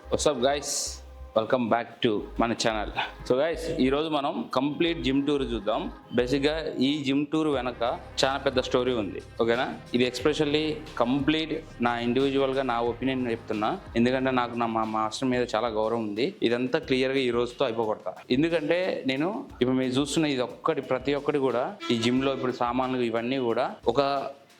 WhatsApp guys, welcome back to మన channel. So guys, ఈరోజు మనం కంప్లీట్ జిమ్ టూర్ చూద్దాం. బేసిక్గా ఈ జిమ్ టూర్ వెనక చాలా పెద్ద స్టోరీ ఉంది, ఓకేనా. ఇది ఎక్స్పెషల్లీ కంప్లీట్ నా ఇండివిజువల్గా నా ఒపీనియన్ చెప్తున్నా, ఎందుకంటే నాకు మా మాస్టర్ మీద చాలా గౌరవం ఉంది. ఇదంతా క్లియర్గా ఈ రోజుతో అయిపోగొడతా. ఎందుకంటే నేను ఇప్పుడు మీరు చూస్తున్న ఇది ఒక్కటి, ప్రతి ఒక్కటి కూడా ఈ జిమ్లో ఇప్పుడు సామాన్లు ఇవన్నీ కూడా ఒక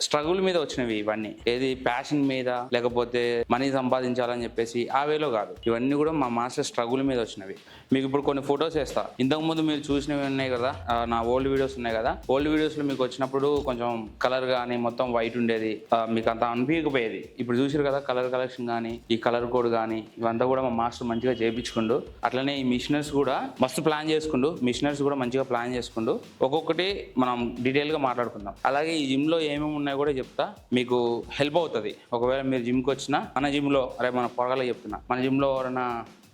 స్ట్రగుల్ మీద వచ్చినవి. ఇవన్నీ ఏది ప్యాషన్ మీద, లేకపోతే మనీ సంపాదించాలని చెప్పేసి ఆ వేలో కాదు. ఇవన్నీ కూడా మా మాస్టర్ స్ట్రగుల్ మీద వచ్చినవి. మీకు ఇప్పుడు కొన్ని ఫొటోస్ వేస్తా. ఇంతకుముందు మీరు చూసినవి ఉన్నాయి కదా, నా ఓల్డ్ వీడియోస్ ఉన్నాయి కదా. ఓల్డ్ వీడియోస్లో మీకు వచ్చినప్పుడు కొంచెం కలర్ కానీ మొత్తం వైట్ ఉండేది, మీకు అంత అనిపించకపోయేది. ఇప్పుడు చూసారు కదా, కలర్ కలెక్షన్ కానీ ఈ కలర్ కోడ్ కానీ ఇవంతా కూడా మా మాస్టర్ మంచిగా చేయించుకుండు. అట్లనే ఈ మిషనర్స్ కూడా మస్తు ప్లాన్ చేసుకుండు. మిషనర్స్ కూడా మంచిగా ప్లాన్ చేసుకుండు. ఒక్కొక్కటి మనం డీటెయిల్గా మాట్లాడుకుందాం. అలాగే ఈ జిమ్లో ఏమేమి ఉన్నాయి కూడా చెప్తా, మీకు హెల్ప్ అవుతుంది. ఒకవేళ మీరు జిమ్కి వచ్చినా మన జిమ్లో, అరే మన పొరగాలో చెప్తున్నా, మన జిమ్లో ఎవరైనా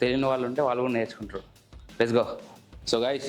తెలియని వాళ్ళు ఉంటే వాళ్ళు కూడా నేర్చుకుంటారు. Let's go. సో గైస్,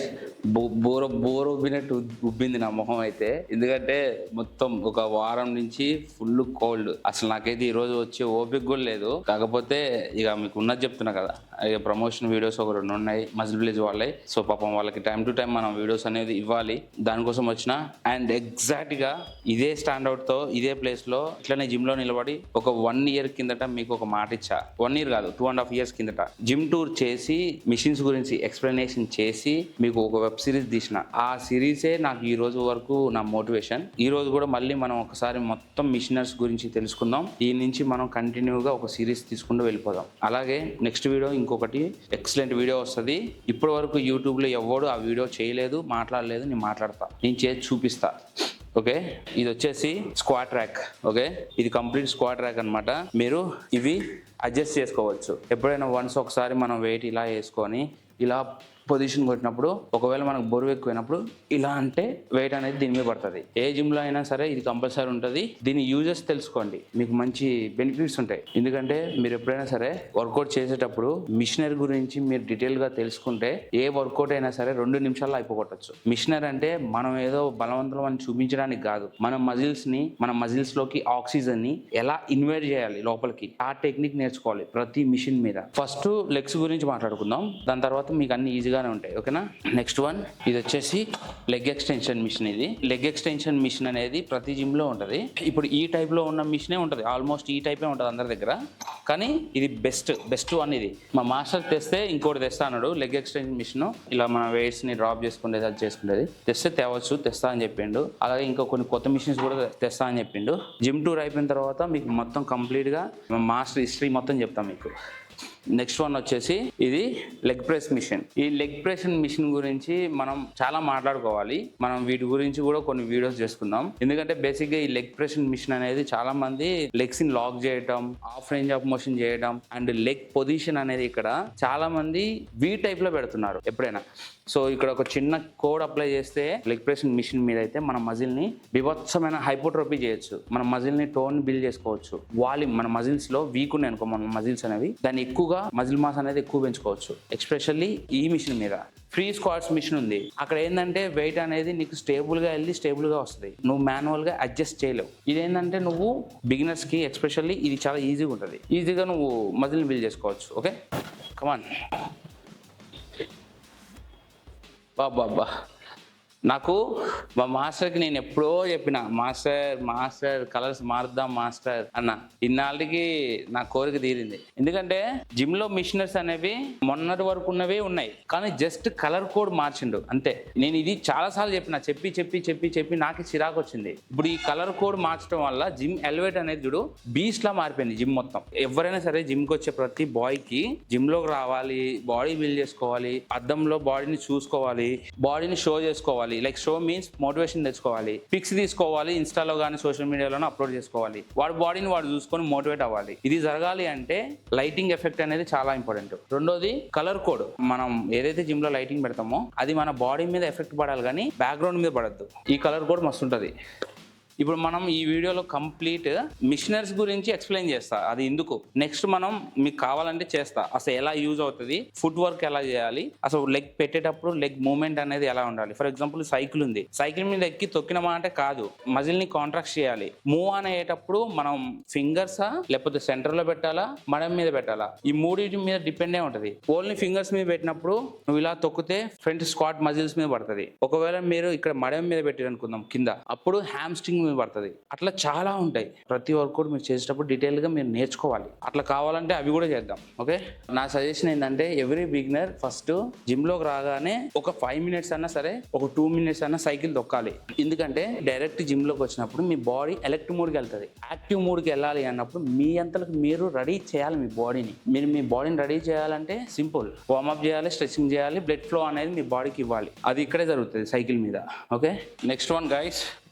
బోర్ ఉబ్బినట్టు ఉబ్బింది నా మొహం అయితే. ఎందుకంటే మొత్తం ఒక వారం నుంచి ఫుల్ కోల్డ్. అసలు నాకైతే ఈ రోజు వచ్చే ఓపిక కూడా లేదు. కాకపోతే ఇక మీకు ఉన్నది చెప్తున్నా కదా, ఇక ప్రమోషన్ వీడియోస్ ఒక 2 ఉన్నాయి మజిల్ విలేజ్ వాళ్ళవి. సో పాపం వాళ్ళకి టైం టు టైం మనం వీడియోస్ అనేది ఇవ్వాలి, దానికోసం వచ్చిన. అండ్ ఎగ్జాక్ట్ గా ఇదే స్టాండర్డ్ తో ఇదే ప్లేస్ లో ఇట్లనే జిమ్ లో నిలబడి ఒక 1 year కిందట మీకు ఒక మాట ఇచ్చా. 1 year కాదు, 2.5 years కిందట జిమ్ టూర్ చేసి మిషన్స్ గురించి ఎక్స్ప్లెనేషన్ చేసి మీకు ఒక వెబ్ సిరీస్ తీసిన. ఆ సిరీసే నాకు ఈ రోజు వరకు నా మోటివేషన్. ఈ రోజు కూడా మళ్ళీ మనం ఒకసారి మొత్తం మిషనర్స్ గురించి తెలుసుకుందాం. ఈ నుంచి మనం కంటిన్యూగా ఒక సిరీస్ తీసుకుంటూ వెళ్ళిపోదాం. అలాగే నెక్స్ట్ వీడియో ఇంకొకటి ఎక్సలెంట్ వీడియో వస్తుంది. ఇప్పటి వరకు యూట్యూబ్లో ఎవడు ఆ వీడియో చేయలేదు, మాట్లాడలేదు. నేను మాట్లాడతా, నేను చేసి చూపిస్తా. ఓకే, ఇది వచ్చేసి స్క్వాట్ ర్యాక్. ఓకే, ఇది కంప్లీట్ స్క్వాట్ ర్యాక్ అనమాట. మీరు ఇవి అడ్జస్ట్ చేసుకోవచ్చు. ఎప్పుడైనా వన్స్ ఒకసారి మనం వెయిట్ ఇలా వేసుకొని ఇలా పొజిషన్ కొట్టినప్పుడు, ఒకవేళ మనకు బరువు ఎక్కువైనప్పుడు ఇలా అంటే వెయిట్ అనేది దీని మీద పడుతుంది. ఏ జిమ్లో అయినా సరే ఇది కంపల్సరీ ఉంటుంది. దీని యూజెస్ తెలుసుకోండి, మీకు మంచి బెనిఫిట్స్ ఉంటాయి. ఎందుకంటే మీరు ఎప్పుడైనా సరే వర్కౌట్ చేసేటప్పుడు మిషనరీ గురించి మీరు డీటెయిల్గా తెలుసుకుంటే ఏ వర్కౌట్ అయినా సరే 2 నిమిషాల్లో అయిపోగొట్టచ్చు. మిషనరీ అంటే మనం ఏదో బలవంతం అని చూపించడానికి కాదు, మన మజిల్స్ లోకి ఆక్సిజన్ ని ఎలా ఇన్వైట్ చేయాలి లోపలికి, ఆ టెక్నిక్ నేర్చుకోవాలి ప్రతి మిషన్ మీద. ఫస్ట్ లెగ్స్ గురించి మాట్లాడుకుందాం, దాని తర్వాత మీకు అన్ని ఈజీగానే ఉంటాయి. ఓకేనా. నెక్స్ట్ వన్, ఇది వచ్చేసి లెగ్ ఎక్స్టెన్షన్ మిషన్. ఇది లెగ్ ఎక్స్టెన్షన్ మిషన్ అనేది ప్రతి జిమ్ లో ఉంటది. ఇప్పుడు ఈ టైప్ లో ఉన్న మిషనే ఉంటది, ఆల్మోస్ట్ ఈ టైపే ఉంటది అందరి దగ్గర. కానీ ఇది బెస్ట్ వన్. ఇది మా మాస్టర్ తెస్తే ఇంకోటి తెస్తా అన్నాడు, లెగ్ ఎక్స్టెన్షన్ మిషన్. ఇలా మన వెయిట్స్ ని డ్రాప్ చేసుకునేది, అది చేసుకునేది తెస్తా అని చెప్పిండు. అలాగే ఇంకా కొన్ని కొత్త మిషన్స్ కూడా తెస్తా అని చెప్పిండు. జిమ్ టూర్ అయిపోయిన తర్వాత మీకు మొత్తం కంప్లీట్ గా మాస్టర్ హిస్టరీ మొత్తం చెప్తాం మీకు. నెక్స్ట్ వన్ వచ్చేసి ఇది లెగ్ ప్రెస్ మిషన్. ఈ లెగ్ ప్రెస్ మిషన్ గురించి మనం చాలా మాట్లాడుకోవాలి. మనం వీటి గురించి కూడా కొన్ని వీడియోస్ చేసుకుందాం. ఎందుకంటే బేసిక్ గా ఈ లెగ్ ప్రెస్ మిషన్ అనేది చాలా మంది లెగ్స్ ని లాక్ చేయడం, ఆఫ్ రేంజ్ ఆఫ్ మోషన్ చేయడం అండ్ లెగ్ పొజిషన్ అనేది ఇక్కడ చాలా మంది వీ టైప్ లో పెడుతున్నారు ఎప్పుడైనా. సో ఇక్కడ ఒక చిన్న కోడ్ అప్లై చేస్తే లెగ్ ప్రెస్ మిషన్ మీద అయితే మన మజిల్ ని బీభత్సమైన హైపోట్రోఫీ చేయొచ్చు. మన మజిల్ ని టోన్ బిల్డ్ చేసుకోవచ్చు. వాల్యూమ్, మన మజిల్స్ లో వీక్ ఉన్నాయి అనుకో మన మజిల్స్ అనేవి, దాన్ని ఎక్కువగా మజిల్ మాస్ అనేది ఎక్కువ పెంచుకోవచ్చు. ఎస్పెషల్లీ ఈ మిషన్ మీద ఫ్రీ స్క్వాట్స్ మిషన్ ఉంది. అక్కడ ఏంటంటే వెయిట్ అనేది నీకు స్టేబుల్ గా వెళ్ళి స్టేబుల్ గా వస్తుంది, నువ్వు మాన్యువల్ గా అడ్జస్ట్ చేయలేవు. ఇదేంటంటే నువ్వు బిగినర్స్ కి ఎస్పెషల్లీ ఇది చాలా ఈజీగా ఉంటుంది. ఈజీగా నువ్వు మజిల్ బిల్డ్ చేసుకోవచ్చు. ఓకే, కమాన్. బాబా, నాకు మా మాస్టర్కి నేను ఎప్పుడో చెప్పిన, మాస్టర్ కలర్స్ మారుద్దాం మాస్టర్ అన్న. ఇన్నాళ్ళకి నా కోరిక తీరింది. ఎందుకంటే జిమ్ లో మిషనర్స్ అనేవి మొన్నటి వరకు ఉన్నవే ఉన్నాయి, కానీ జస్ట్ కలర్ కోడ్ మార్చిండు అంతే. నేను ఇది చాలా సార్లు చెప్పి నాకు చిరాకు వచ్చింది. ఇప్పుడు ఈ కలర్ కోడ్ మార్చడం వల్ల జిమ్ ఎలివేట్ అనేది చూడు బీస్ట్ లా మారిపోయింది జిమ్ మొత్తం. ఎవరైనా సరే జిమ్ కి వచ్చే ప్రతి బాయ్ కి జిమ్ లోకి రావాలి, బాడీ బిల్డ్ చేసుకోవాలి, అద్దంలో బాడీని చూసుకోవాలి, బాడీని షో చేసుకోవాలి. లైక్ షో మీన్స్ మోటివేషన్ తెచ్చుకోవాలి, పిక్స్ తీసుకోవాలి, ఇన్స్టాలో కానీ సోషల్ మీడియాలోనే అప్లోడ్ చేసుకోవాలి. వాడి బాడీని వాడు చూసుకొని మోటివేట్ అవ్వాలి. ఇది జరగాలి అంటే లైటింగ్ ఎఫెక్ట్ అనేది చాలా ఇంపార్టెంట్. రెండోది కలర్ కోడ్. మనం ఏదైతే జిమ్ లో లైటింగ్ పెడతామో అది మన బాడీ మీద ఎఫెక్ట్ పడాలి, కానీ బ్యాక్గ్రౌండ్ మీద పడద్దు. ఈ కలర్ కోడ్ మస్తు ఉంటుంది. ఇప్పుడు మనం ఈ వీడియోలో కంప్లీట్ మిషనరీస్ గురించి ఎక్స్ప్లెయిన్ చేస్తా, అది ఎందుకు. నెక్స్ట్ మనం మీకు కావాలంటే చేస్తా, అసలు ఎలా యూజ్ అవుతుంది, ఫుట్ వర్క్ ఎలా చేయాలి, అసలు లెగ్ పెట్టేటప్పుడు లెగ్ మూవ్మెంట్ అనేది ఎలా ఉండాలి. ఫర్ ఎగ్జాంపుల్ సైకిల్ ఉంది, సైకిల్ మీద ఎక్కి తొక్కినమా అంటే కాదు, మజిల్ ని కాంట్రాక్ట్ చేయాలి. మూవ్ ఆన్ అయ్యేటప్పుడు మనం ఫింగర్సా లేకపోతే సెంటర్ లో పెట్టాలా, మడం మీద పెట్టాలా, ఈ మూడింటి మీద డిపెండ్ అయి ఉంటది. ఓన్లీ ఫింగర్స్ మీద పెట్టినప్పుడు నువ్వు ఇలా తొక్కితే ఫ్రంట్ స్క్వాట్ మజిల్స్ మీద పడుతుంది. ఒకవేళ మీరు ఇక్కడ మడం మీద పెట్టారనుకుందాం కింద, అప్పుడు హ్యామ్స్ట్రింగ్ మీద పడుతుంది. అట్లా చాలా ఉంటాయి. ప్రతి వర్కౌట్ మీరు చేసేటప్పుడు డీటెయిల్ గా మీరు నేర్చుకోవాలి. అట్లా కావాలంటే అవి కూడా చేద్దాం. ఓకే, నా సజెషన్ ఏంటంటే ఎవ్రీ బిగినర్ ఫస్ట్ జిమ్ లోకి రాగానే ఒక 5 మినిట్స్ అన్నా సరే, ఒక 2 మినిట్స్ అన్నా సైకిల్ తొక్కాలి. ఎందుకంటే డైరెక్ట్ జిమ్ లోకి వచ్చినప్పుడు మీ బాడీ ఎలక్టివ్ మోడ్కి వెళ్తుంది. యాక్టివ్ మోడ్కి వెళ్ళాలి అన్నప్పుడు మీ అంతలకు మీరు రెడీ చేయాలి మీ బాడీని. మీరు మీ బాడీని రెడీ చేయాలంటే సింపుల్, వార్మప్ చేయాలి, స్ట్రెచింగ్ చేయాలి, బ్లడ్ ఫ్లో అనేది మీ బాడీకి ఇవ్వాలి. అది ఇక్కడే జరుగుతుంది సైకిల్ మీద. ఓకే, నెక్స్ట్ వన్ గైస్,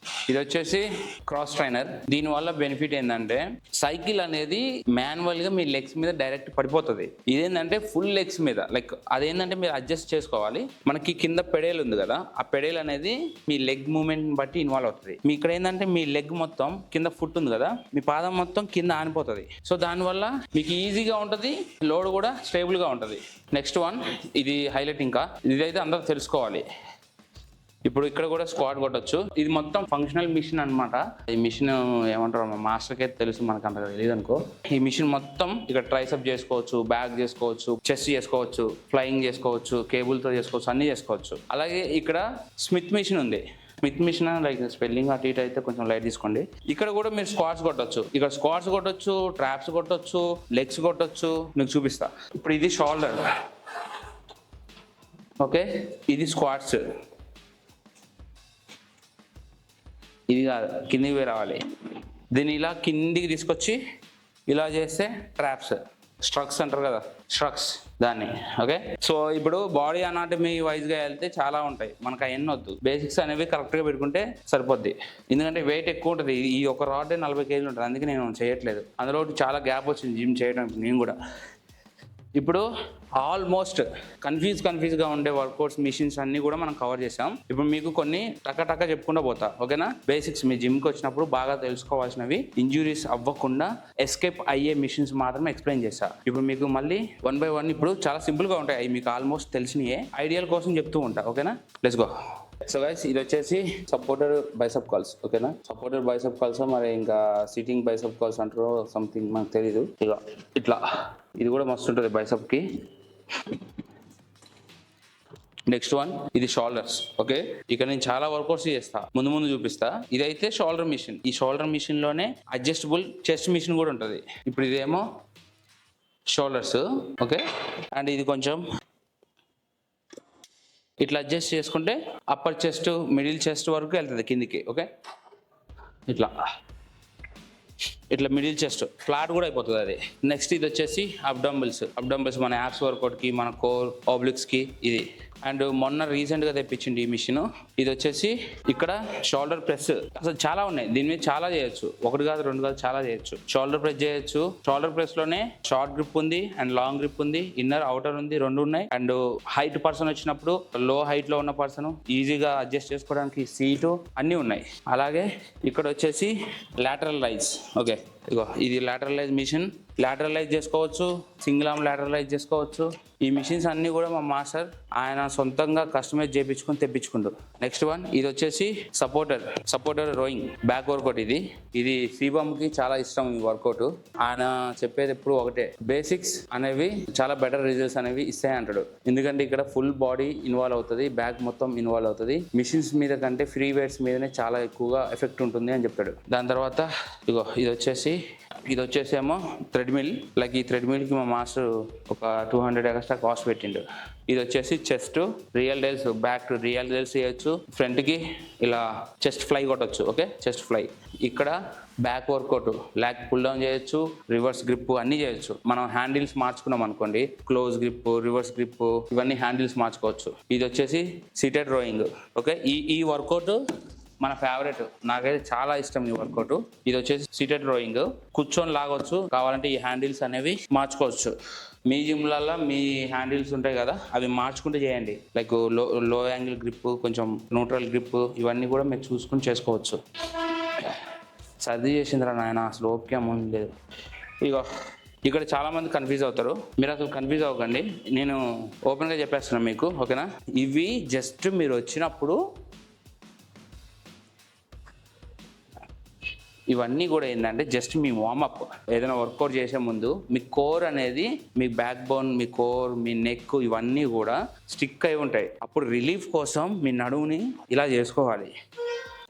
ఇది వచ్చేసి క్రాస్ ట్రైనర్. దీని వల్ల బెనిఫిట్ ఏంటంటే సైకిల్ అనేది మాన్యువల్ గా మీ లెగ్స్ మీద డైరెక్ట్ పడిపోతుంది. ఇదేంటంటే ఫుల్ లెగ్స్ మీద, లైక్ అదేంటంటే మీరు అడ్జస్ట్ చేసుకోవాలి. మనకి కింద పెడేల్ ఉంది కదా, ఆ పెడేల్ అనేది మీ లెగ్ మూవ్మెంట్ బట్టి ఇన్వాల్వ్ అవుతుంది. మీ ఇక్కడ ఏంటంటే మీ లెగ్ మొత్తం కింద ఫుట్ ఉంది కదా, మీ పాదం మొత్తం కింద ఆనిపోతుంది. సో దానివల్ల మీకు ఈజీగా ఉంటుంది, లోడ్ కూడా స్టేబుల్ గా ఉంటుంది. నెక్స్ట్ వన్, ఇది హైలైట్. ఇంకా ఇదైతే అందరూ తెలుసుకోవాలి. ఇప్పుడు ఇక్కడ కూడా స్క్వాట్ కొట్టొచ్చు. ఇది మొత్తం ఫంక్షనల్ మిషన్ అన్నమాట. ఈ మిషన్ ఏమంటారు, మా మాస్టర్కి అయితే తెలుసు, మనకు అంతగా తెలియదు అనుకో. ఈ మిషన్ మొత్తం ఇక్కడ ట్రైసెప్ చేసుకోవచ్చు, బ్యాక్ చేసుకోవచ్చు, చెస్ట్ చేసుకోవచ్చు, ఫ్లయింగ్ చేసుకోవచ్చు, కేబుల్తో చేసుకోవచ్చు, అన్ని చేసుకోవచ్చు. అలాగే ఇక్కడ స్మిత్ మిషన్ ఉంది. స్మిత్ మిషన్ లైక్ స్పెల్లింగ్ అటు ఇటు అయితే కొంచెం లైట్ తీసుకోండి. ఇక్కడ కూడా మీరు స్క్వాట్స్ కొట్టొచ్చు. ఇక్కడ స్క్వాట్స్ కొట్టొచ్చు, ట్రాప్స్ కొట్టొచ్చు, లెగ్స్ కొట్టొచ్చు. మీకు చూపిస్తా. ఇప్పుడు ఇది షోల్డర్. ఓకే, ఇది స్క్వాట్స్. ఇది కాదు, కిందికి పోయి రావాలి. దీన్ని ఇలా కిందికి తీసుకొచ్చి ఇలా చేస్తే ట్రాప్స్, స్ట్రక్స్ అంటారు కదా, స్ట్రక్స్ దాన్ని. ఓకే, సో ఇప్పుడు బాడీ అనాటమీ వైజ్గా వెళ్తే చాలా ఉంటాయి, మనకు అవన్నీ వద్దు. బేసిక్స్ అనేవి కరెక్ట్గా పెట్టుకుంటే సరిపోద్ది. ఎందుకంటే వెయిట్ ఎక్కువ ఉంటుంది. ఈ ఒక రాడ్ 40 కేజీలు ఉంటుంది, అందుకే నేను చేయట్లేదు. అందులో చాలా గ్యాప్ వచ్చింది జిమ్ చేయడానికి నేను కూడా. ఇప్పుడు ఆల్మోస్ట్ కన్ఫ్యూజ్గా ఉండే వర్కౌట్స్ మిషన్స్ అన్ని కూడా మనం కవర్ చేసాం. ఇప్పుడు మీకు కొన్ని టక్క చెప్పుకుంటూ పోతా. ఓకేనా, బేసిక్స్ మీ జిమ్కి వచ్చినప్పుడు బాగా తెలుసుకోవాల్సినవి, ఇంజురీస్ అవ్వకుండా ఎస్కేప్ అయ్యే మిషన్స్ మాత్రమే ఎక్స్ప్లెయిన్ చేస్తా. ఇప్పుడు మీకు మళ్ళీ 1 by 1 ఇప్పుడు చాలా సింపుల్గా ఉంటాయి. అవి మీకు ఆల్మోస్ట్ తెలిసినయే, ఐడియల్ కోసం చెప్తూ ఉంటా. ఓకేనా, లెట్స్ గో. సో గైస్, ఇది వచ్చేసి సపోర్టర్ బైసెప్ కాల్స్. ఓకేనా, సపోర్టర్ బైసెప్ కాల్స్, మరి ఇంకా సిట్టింగ్ బైసెప్ కాల్స్ అంటారు సంథింగ్, మనకు తెలీదు. ఇక ఇట్లా ఇది కూడా మస్తు ఉంటుంది బైసెప్కి. నెక్స్ట్ వన్, ఇది షోల్డర్స్. ఓకే, ఇక్కడ నేను చాలా వర్కౌట్స్ చేస్తా, ముందు చూపిస్తా. ఇదైతే షోల్డర్ మిషన్. ఈ షోల్డర్ మిషన్ లోనే అడ్జస్టబుల్ చెస్ట్ మిషన్ కూడా ఉంటుంది. ఇప్పుడు ఇదేమో షోల్డర్స్. ఓకే, అండ్ ఇది కొంచెం ఇట్లా అడ్జస్ట్ చేసుకుంటే అప్పర్ చెస్ట్, మిడిల్ చెస్ట్ వరకు వెళ్తుంది కిందికి. ఓకే, ఇట్లా మిడిల్ చెస్ట్ ఫ్లాట్ కూడా అయిపోతుంది అది. నెక్స్ట్ ఇది వచ్చేసి అబ్డంబుల్స్ మన యాప్స్ వర్కౌట్కి, మన కోర్ ఆబ్లిక్స్కి ఇది. అండ్ మొన్న రీసెంట్గా తెప్పించింది ఈ మిషన్. ఇది వచ్చేసి ఇక్కడ షోల్డర్ ప్రెస్. అసలు చాలా ఉన్నాయి, దీని మీద చాలా చేయొచ్చు. 1 కాదు 2 కాదు, చాలా చేయొచ్చు. షోల్డర్ ప్రెస్ చేయొచ్చు. షోల్డర్ ప్రెస్ లోనే షార్ట్ గ్రిప్ ఉంది అండ్ లాంగ్ గ్రిప్ ఉంది, ఇన్నర్ అవుటర్ ఉంది, 2 ఉన్నాయి. అండ్ హైట్ పర్సన్ వచ్చినప్పుడు లో హైట్ లో ఉన్న పర్సన్ ఈజీగా అడ్జస్ట్ చేసుకోవడానికి సీటు అన్నీ ఉన్నాయి. అలాగే ఇక్కడ వచ్చేసి లాటరల్ రైజ్. ఓకే, ఇగో ఇది లాటరలైజ్ మిషన్. లాటరలైజ్ చేసుకోవచ్చు, సింగిల్ ఆర్మ్ లాటరలైజ్ చేసుకోవచ్చు. ఈ మిషన్స్ అన్ని కూడా మా మాస్టర్ ఆయన సొంతంగా కస్టమైజ్ చేయించుకొని తెప్పించుకుంటారు. నెక్స్ట్ వన్, ఇది వచ్చేసి సపోర్టర్ రోయింగ్ బ్యాక్ వర్కౌట్. ఇది శ్రీబామ్కి చాలా ఇష్టం ఈ వర్కౌట్. ఆయన చెప్పేది ఎప్పుడు ఒకటే, బేసిక్స్ అనేవి చాలా బెటర్ రిజల్ట్స్ అనేవి ఇస్తాయి అంటాడు. ఎందుకంటే ఇక్కడ ఫుల్ బాడీ ఇన్వాల్వ్ అవుతుంది, బ్యాక్ మొత్తం ఇన్వాల్వ్ అవుతుంది. మిషన్స్ మీద కంటే ఫ్రీ వెయిట్స్ మీదనే చాలా ఎక్కువగా ఎఫెక్ట్ ఉంటుంది అని చెప్తాడు. దాని తర్వాత ఇగో ఇది వచ్చేసేమో థ్రెడ్మిల్. లైక్ ఈ థ్రెడ్మిల్కి మా మాస్టర్ ఒక 200 ఎక్స్ట్రా కాస్ట్ పెట్టిండు. ఇది వచ్చేసి chest rear delts, back rear delts చేయొచ్చు, ఫ్రంట్కి ఇలా చెస్ట్ ఫ్లై కొట్టచ్చు. Okay, chest fly. ఇక్కడ back workout, lat pull down చేయొచ్చు, రివర్స్ గ్రిప్ అన్నీ చేయొచ్చు. మనం హ్యాండిల్స్ మార్చుకున్నాం అనుకోండి, క్లోజ్ గ్రిప్, రివర్స్ గ్రిప్, ఇవన్నీ హ్యాండిల్స్ మార్చుకోవచ్చు. ఇది వచ్చేసి సీటెడ్ రోయింగ్. ఓకే, ఈ వర్కౌట్ మన ఫేవరెట్, నాకైతే చాలా ఇష్టం ఈ వర్కౌట్. ఇది వచ్చేసి సీటెడ్ రోయింగ్, కూర్చొని లాగొచ్చు, కావాలంటే ఈ హ్యాండిల్స్ అనేవి మార్చుకోవచ్చు. మీ జిమ్లలో మీ హ్యాండిల్స్ ఉంటాయి కదా, అవి మార్చుకుంటూ చేయండి. లైక్ లో యాంగిల్ గ్రిప్, కొంచెం న్యూట్రల్ గ్రిప్, ఇవన్నీ కూడా మీరు చూసుకుని చేసుకోవచ్చు. సర్ది చేసిందిరా నాయన, అసలు ఓపిక ముందు లేదు. ఇగో ఇక్కడ చాలామంది కన్ఫ్యూజ్ అవుతారు, మీరు అసలు కన్ఫ్యూజ్ అవ్వకండి, నేను ఓపెన్గా చెప్పేస్తున్నాను మీకు, ఓకేనా. ఇవి జస్ట్ మీరు వచ్చినప్పుడు ఇవన్నీ కూడా ఏంటంటే జస్ట్ మీ వార్మప్. ఏదైనా వర్కౌట్ చేసే ముందు మీ కోర్ అనేది, మీ బ్యాక్ బోన్, మీ కోర్, మీ నెక్ ఇవన్నీ కూడా స్టిక్ అయి ఉంటాయి. అప్పుడు రిలీఫ్ కోసం మీ నడుముని ఇలా చేసుకోవాలి.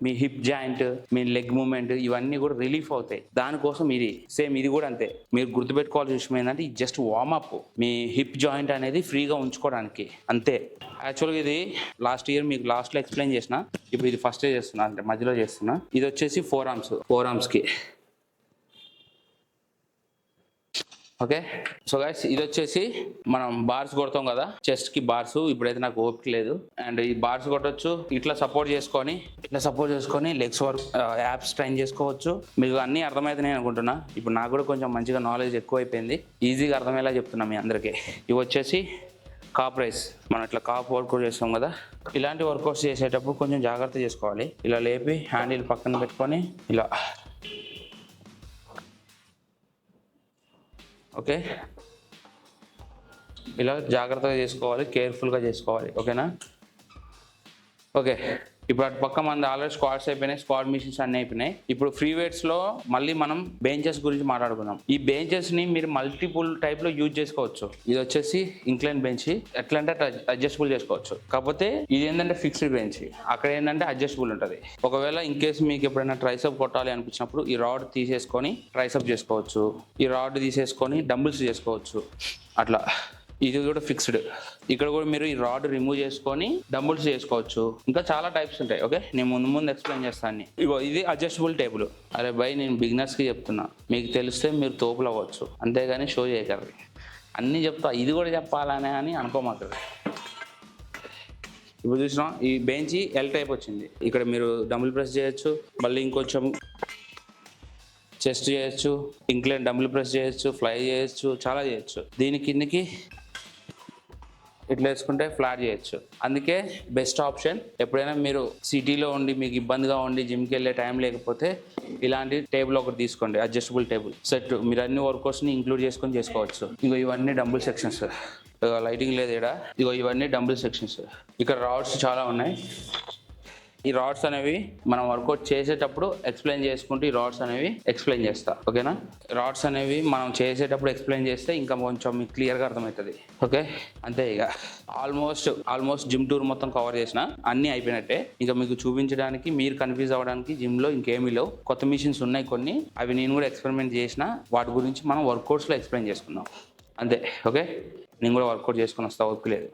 మీ హిప్ జాయింట్, మీ లెగ్ మూమెంట్ ఇవన్నీ కూడా రిలీఫ్ అవుతాయి. దానికోసం ఇది సేమ్, ఇది కూడా అంతే. మీరు గుర్తుపెట్టుకోవాల్సిన విషయం ఏంటంటే ఇది జస్ట్ వార్మప్, మీ హిప్ జాయింట్ అనేది ఫ్రీగా ఉంచుకోవడానికి అంతే. యాక్చువల్గా ఇది లాస్ట్ ఇయర్ మీకు లాస్ట్లో ఎక్స్ప్లెయిన్ చేసిన, ఇప్పుడు ఇది ఫస్ట్ చేస్తున్నా, అంటే మధ్యలో చేస్తున్నా. ఇది వచ్చేసి ఫోర్ ఆర్మ్స్కి, ఓకే. సో గైస్ ఇది వచ్చేసి మనం బార్స్ కొడతాం కదా, చెస్ట్ కి బార్స్. ఇప్పుడైతే నాకు ఓపిక లేదు, అండ్ ఈ బార్స్ కొట్టచ్చు. ఇట్లా సపోర్ట్ చేసుకొని లెగ్స్ వర్క్, యాప్స్ ట్రైన్ చేసుకోవచ్చు. మీకు అన్నీ అర్థమైతే నేను అనుకుంటున్నా. ఇప్పుడు నాకు కూడా కొంచెం మంచిగా నాలెడ్జ్ ఎక్కువైపోయింది, ఈజీగా అర్థమయ్యేలా చెప్తున్నా మీ అందరికీ. ఇవి వచ్చేసి కాప్ రైస్, మనం ఇట్లా కాప్ వర్కౌట్ చేస్తాం కదా, ఇలాంటి వర్కౌట్స్ చేసేటప్పుడు కొంచెం జాగ్రత్త చేసుకోవాలి. ఇలా లేపి హ్యాండిల్ పక్కన పెట్టుకొని ఇలా, ఓకే, ఇలా జాగ్రత్తగా చేసుకోవాలి, కేర్ఫుల్గా చేసుకోవాలి, ఓకేనా. ఓకే, ఇప్పుడు అటు పక్క మన ఆల్రెడీ స్క్వాడ్స్ అయిపోయినాయి, స్క్వాడ్ మిషన్స్ అన్నీ అయిపోయినాయి. ఇప్పుడు ఫ్రీ వెయిట్స్లో మళ్ళీ మనం బెంచెస్ గురించి మాట్లాడుకుందాం. ఈ బెంచెస్ని మీరు మల్టిపుల్ టైప్లో యూజ్ చేసుకోవచ్చు. ఇది వచ్చేసి ఇంక్లైన్ బెంచ్, ఎట్లా అంటే అడ్జస్టబుల్ చేసుకోవచ్చు. కాకపోతే ఇది ఏంటంటే ఫిక్స్డ్ బెంచ్, అక్కడ ఏంటంటే అడ్జస్టబుల్ ఉంటుంది. ఒకవేళ ఇన్ కేసు మీకు ఎప్పుడైనా ట్రైసప్ కొట్టాలి అనిపించినప్పుడు ఈ రాడ్ తీసేసుకొని ట్రైసప్ చేసుకోవచ్చు, ఈ రాడ్ తీసేసుకొని డంబుల్స్ చేసుకోవచ్చు, అట్లా. ఇది కూడా ఫిక్స్డ్. ఇక్కడ కూడా మీరు ఈ రాడ్ రిమూవ్ చేసుకొని డంబుల్స్ చేసుకోవచ్చు. ఇంకా చాలా టైప్స్ ఉంటాయి, ఓకే. నేను ముందు ఎక్స్ప్లెయిన్ చేస్తాను. ఇగో ఇది అడ్జస్టబుల్ టేబుల్. అరే బై, నేను బిగినర్స్కి చెప్తున్నా, మీకు తెలిస్తే మీరు తోపులు అవ్వచ్చు, అంతేగాని షో చేయగలరు. అన్నీ చెప్తా, ఇది కూడా చెప్పాలనే అని అనుకోమాకండి. ఇప్పుడు చూసినా ఈ బెంచ్ ఎల్ టైప్ వచ్చింది. ఇక్కడ మీరు డంబుల్ ప్రెస్ చేయొచ్చు, మళ్ళీ ఇంకొంచెం చెస్ట్ చేయొచ్చు, ఇంక్లైన్ డంబుల్ ప్రెస్ చేయొచ్చు, ఫ్లై చేయొచ్చు, చాలా చేయొచ్చు. దీని కిందకి ఇట్లా వేసుకుంటే ఫ్లాట్ చేయొచ్చు. అందుకే బెస్ట్ ఆప్షన్. ఎప్పుడైనా మీరు సిటీలో ఉండి మీకు ఇబ్బందిగా ఉండి జిమ్కి వెళ్ళే టైం లేకపోతే ఇలాంటి టేబుల్ ఒకటి తీసుకోండి, అడ్జస్టబుల్ టేబుల్ సెట్. మీరు అన్ని వర్కౌట్స్ని ఇంక్లూడ్ చేసుకొని చేసుకోవచ్చు. ఇంకో ఇవన్నీ డంబుల్ సెక్షన్స్, లైటింగ్ లేదు ఇక్కడ. ఇగో ఇవన్నీ డంబుల్ సెక్షన్స్. ఇక్కడ రాడ్స్ చాలా ఉన్నాయి. ఈ రాడ్స్ అనేవి మనం వర్కౌట్ చేసేటప్పుడు ఎక్స్ప్లెయిన్ చేసుకుంటూ ఈ రాడ్స్ అనేవి ఎక్స్ప్లెయిన్ చేస్తా, ఓకేనా. రాడ్స్ అనేవి మనం చేసేటప్పుడు ఎక్స్ప్లెయిన్ చేస్తే ఇంకా కొంచెం మీకు క్లియర్గా అర్థమవుతుంది, ఓకే. అంతే. ఇక ఆల్మోస్ట్ జిమ్ టూర్ మొత్తం కవర్ చేసిన, అన్నీ అయిపోయినట్టే. ఇంకా మీకు చూపించడానికి, మీరు కన్ఫ్యూజ్ అవ్వడానికి జిమ్లో ఇంకేమీ లేవు. కొత్త మిషన్స్ ఉన్నాయి కొన్ని, అవి నేను కూడా ఎక్స్పెరిమెంట్ చేసిన, వాటి గురించి మనం వర్కౌట్స్లో ఎక్స్ప్లెయిన్ చేసుకుందాం, అంతే, ఓకే. నేను కూడా వర్కౌట్ చేసుకుని వస్తా, ఓపిక లేదు.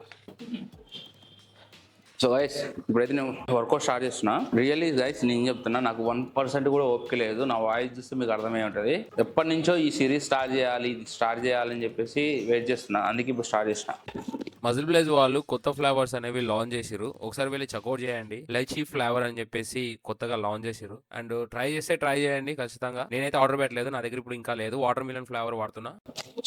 సో గైస్ ఇప్పుడైతే నేను వర్కౌట్ స్టార్ట్ చేస్తున్నా. రియల్లీ గైస్ నేను చెప్తున్నా, నాకు 1% కూడా ఓపిక లేదు. నా వాయిస్ చూస్తే మీకు అర్థమై ఉంటుంది. ఎప్పటి నుంచో ఈ సిరీస్ స్టార్ట్ చేయాలని చెప్పేసి వెయిట్ చేస్తున్నా, అందుకే ఇప్పుడు స్టార్ట్ చేసిన. మజిల్ బ్లేజ్ వాళ్ళు కొత్త ఫ్లేవర్స్ అనేవి లాంచ్ చేసిరు, ఒకసారి వెళ్ళి చెక్అౌట్ చేయండి. లైచీ ఫ్లేవర్ అని చెప్పేసి కొత్తగా లాంచ్ చేసిరు, అండ్ ట్రై చేయండి ఖచ్చితంగా. నేనైతే ఆర్డర్ పెట్టలేదు, నా దగ్గర ఇప్పుడు ఇంకా లేదు. వాటర్ మిలన్ ఫ్లేవర్ వాడుతున్నా.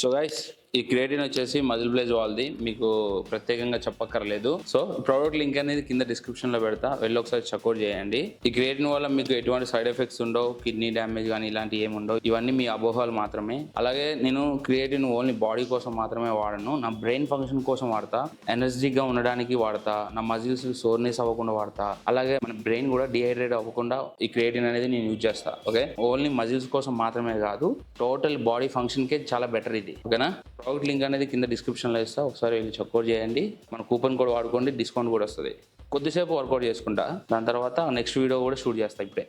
సో గైస్ ఈ క్రియేటిన్ వచ్చేసి మజిల్ బ్లేజ్ వాళ్ళది, మీకు ప్రత్యేకంగా చెప్పక్కర్లేదు. సో ప్రోడక్ట్ లింక్ అనేది కింద డిస్క్రిప్షన్ లో పెడతా, వెళ్ళి ఒకసారి చెక్అౌట్ చేయండి. ఈ క్రియేటిన్ వల్ల మీకు ఎటువంటి సైడ్ ఎఫెక్ట్స్ ఉండవు, కిడ్నీ డ్యామేజ్ కానీ ఇలాంటివి ఏమి ఉండవు. ఇవన్నీ మీ అపోహలు మాత్రమే. అలాగే నేను క్రియేటిన్ ఓన్లీ బాడీ కోసం మాత్రమే వాడను, నా బ్రెయిన్ ఫంక్షన్ కోసం వాడతా, ఎనర్జీగా ఉండడానికి వాడతా, నా మజిల్స్ సోర్నెస్ అవ్వకుండా వాడతా. అలాగే మన బ్రెయిన్ కూడా డిహైడ్రేట్ అవ్వకుండా ఈ క్రియేటిన్ అనేది నేను యూజ్ చేస్తా, ఓకే. ఓన్లీ మజిల్స్ కోసం మాత్రమే కాదు, టోటల్ బాడీ ఫంక్షన్ కే చాలా బెటర్ ఇది, ఓకేనా. ప్రోడక్ట్ లింక్ అనేది కింద డిస్క్రిప్షన్లో ఇస్తా, ఒకసారి వెళ్ళి చెక్అౌట్ చేయండి. మన కూపన్ కోడ్ వాడుకోండి, డిస్కౌంట్ కూడా వస్తుంది. కొద్దిసేపు వర్కౌట్ చేసుకుంటా, దాని తర్వాత నెక్స్ట్ వీడియో కూడా షూట్ చేస్తా ఇప్పుడే.